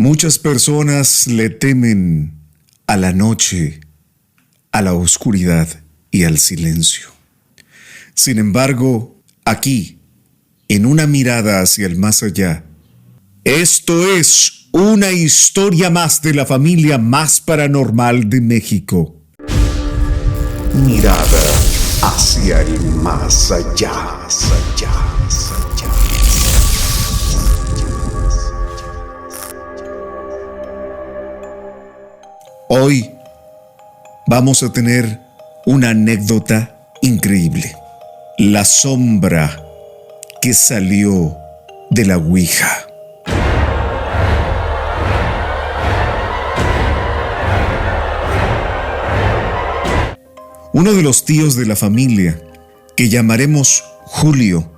Muchas personas le temen a la noche, a la oscuridad y al silencio. Sin embargo, aquí, en una mirada hacia el más allá, esto es una historia más de la familia más paranormal de México. Mirada hacia el más allá, más allá, más allá. Hoy vamos a tener una anécdota increíble. La sombra que salió de la Ouija. Uno de los tíos de la familia, que llamaremos Julio,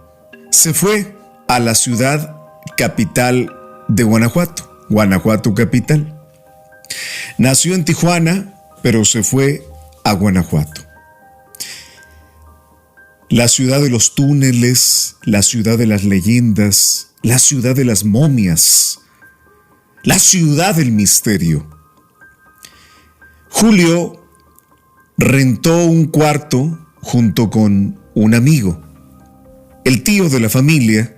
se fue a la ciudad capital de Guanajuato, Guanajuato capital. Nació en Tijuana, pero se fue a Guanajuato. La ciudad de los túneles, la ciudad de las leyendas, la ciudad de las momias, la ciudad del misterio. Julio rentó un cuarto junto con un amigo. El tío de la familia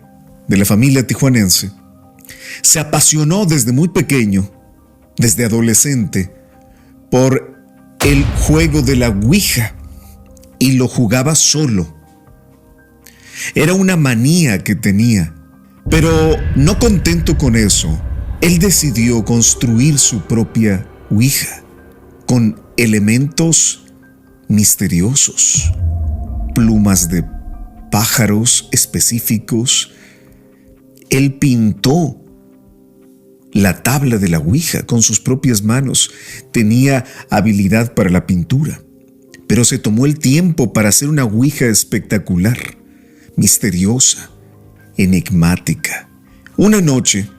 tijuanense, se apasionó desde muy pequeño, desde adolescente, por el juego de la Ouija y lo jugaba solo. Era una manía que tenía, pero no contento con eso, él decidió construir su propia Ouija con elementos misteriosos, plumas de pájaros específicos. Él pintó la tabla de la Ouija con sus propias manos. Tenía habilidad para la pintura, pero se tomó el tiempo para hacer una Ouija espectacular, misteriosa, enigmática. Una noche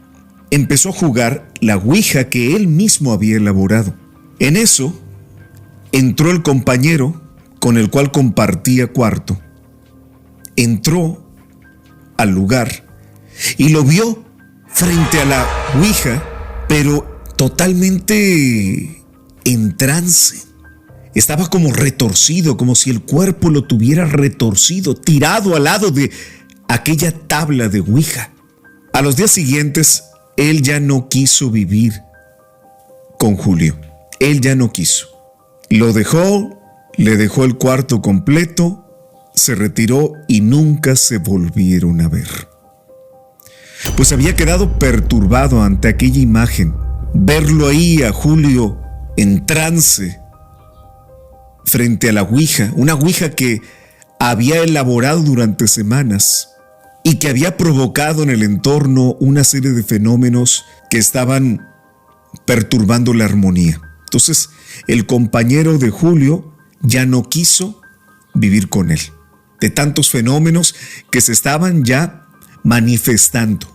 empezó a jugar la Ouija que él mismo había elaborado. En eso entró el compañero con el cual compartía cuarto. Entró al lugar y lo vio frente a la Ouija, pero totalmente en trance. Estaba como retorcido, como si el cuerpo lo tuviera retorcido, tirado al lado de aquella tabla de Ouija. A los días siguientes, él ya no quiso vivir con Julio. Él ya no quiso. Lo dejó, le dejó el cuarto completo, se retiró y nunca se volvieron a ver. Pues había quedado perturbado ante aquella imagen. Verlo ahí a Julio en trance frente a la Ouija, una Ouija que había elaborado durante semanas y que había provocado en el entorno una serie de fenómenos que estaban perturbando la armonía. Entonces, el compañero de Julio ya no quiso vivir con él, de tantos fenómenos que se estaban ya manifestando.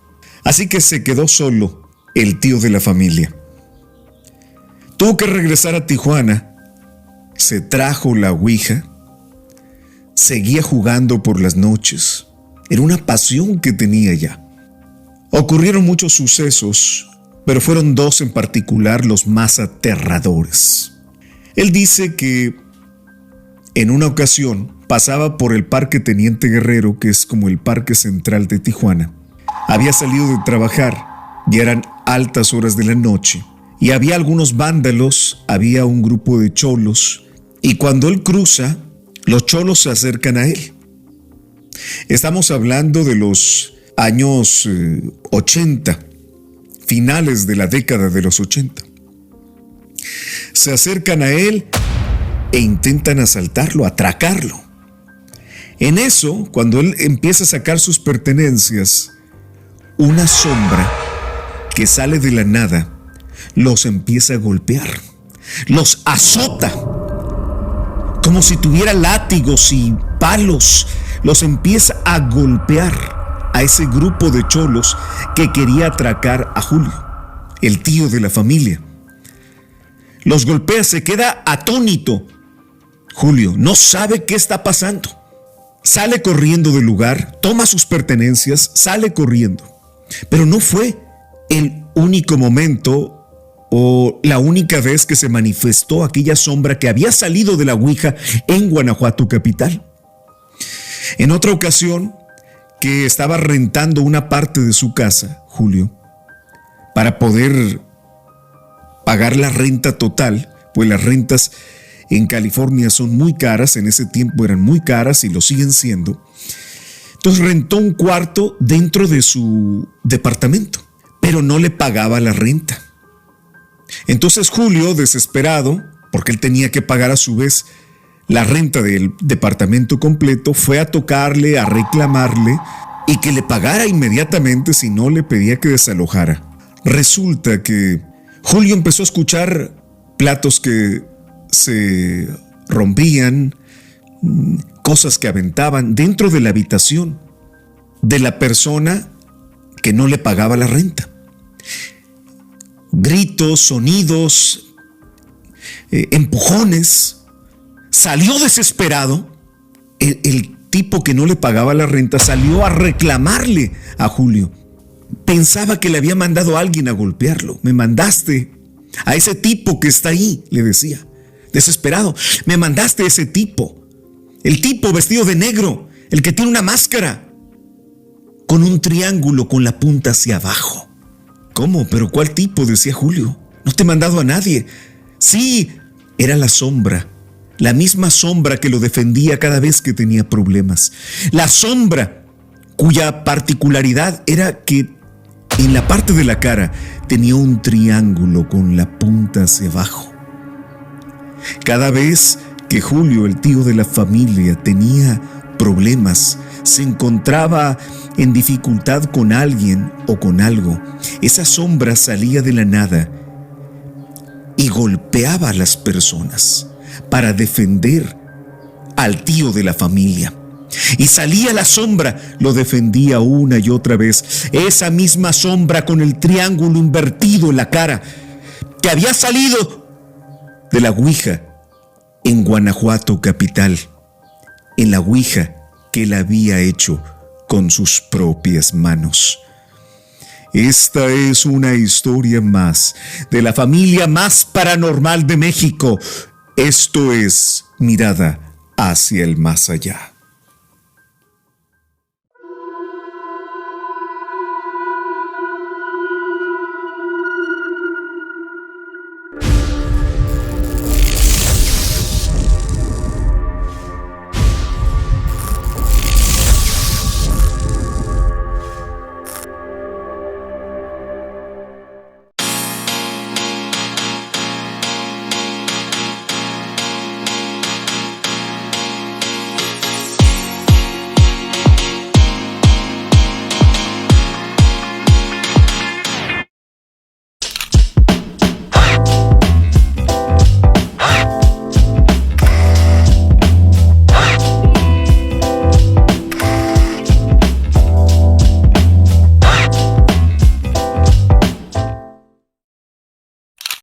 Así que se quedó solo el tío de la familia. Tuvo que regresar a Tijuana. Se trajo la Ouija. Seguía jugando por las noches. Era una pasión que tenía ya. Ocurrieron muchos sucesos, pero fueron dos en particular los más aterradores. Él dice que en una ocasión pasaba por el Parque Teniente Guerrero, que es como el parque central de Tijuana. Había salido de trabajar, ya eran altas horas de la noche, y había algunos vándalos, había un grupo de cholos, y cuando él cruza, los cholos se acercan a él. Estamos hablando de los años 80, finales de la década de los 80. Se acercan a él e intentan asaltarlo, atracarlo. En eso, cuando él empieza a sacar sus pertenencias, una sombra que sale de la nada los empieza a golpear, los azota, como si tuviera látigos y palos, los empieza a golpear a ese grupo de cholos que quería atracar a Julio, el tío de la familia. Los golpea, se queda atónito. Julio no sabe qué está pasando. Sale corriendo del lugar, toma sus pertenencias, sale corriendo. Pero no fue el único momento o la única vez que se manifestó aquella sombra que había salido de la Ouija en Guanajuato capital. En otra ocasión, que estaba rentando una parte de su casa, Julio, para poder pagar la renta total, pues las rentas en California son muy caras, en ese tiempo eran muy caras y lo siguen siendo. Entonces rentó un cuarto dentro de su departamento, pero no le pagaba la renta. Entonces Julio, desesperado, porque él tenía que pagar a su vez la renta del departamento completo, fue a tocarle, a reclamarle y que le pagara inmediatamente, si no le pedía que desalojara. Resulta que Julio empezó a escuchar platos que se rompían, cosas que aventaban dentro de la habitación de la persona que no le pagaba la renta. Gritos, sonidos, empujones. Salió desesperado. El tipo que no le pagaba la renta salió a reclamarle a Julio. Pensaba que le había mandado a alguien a golpearlo. Me mandaste a ese tipo que está ahí, le decía, desesperado. Me mandaste a ese tipo. El tipo vestido de negro, el que tiene una máscara, con un triángulo con la punta hacia abajo. ¿Cómo? ¿Pero cuál tipo?, decía Julio. No te he mandado a nadie. Sí, era la sombra. La misma sombra que lo defendía cada vez que tenía problemas. La sombra cuya particularidad era que en la parte de la cara tenía un triángulo con la punta hacia abajo. Cada vez que Julio, el tío de la familia, tenía problemas, se encontraba en dificultad con alguien o con algo, esa sombra salía de la nada y golpeaba a las personas para defender al tío de la familia. Y salía la sombra, lo defendía una y otra vez. Esa misma sombra con el triángulo invertido en la cara, que había salido de la Ouija en Guanajuato capital, en la Ouija que él había hecho con sus propias manos. Esta es una historia más de la familia más paranormal de México. Esto es Mirada hacia el más allá.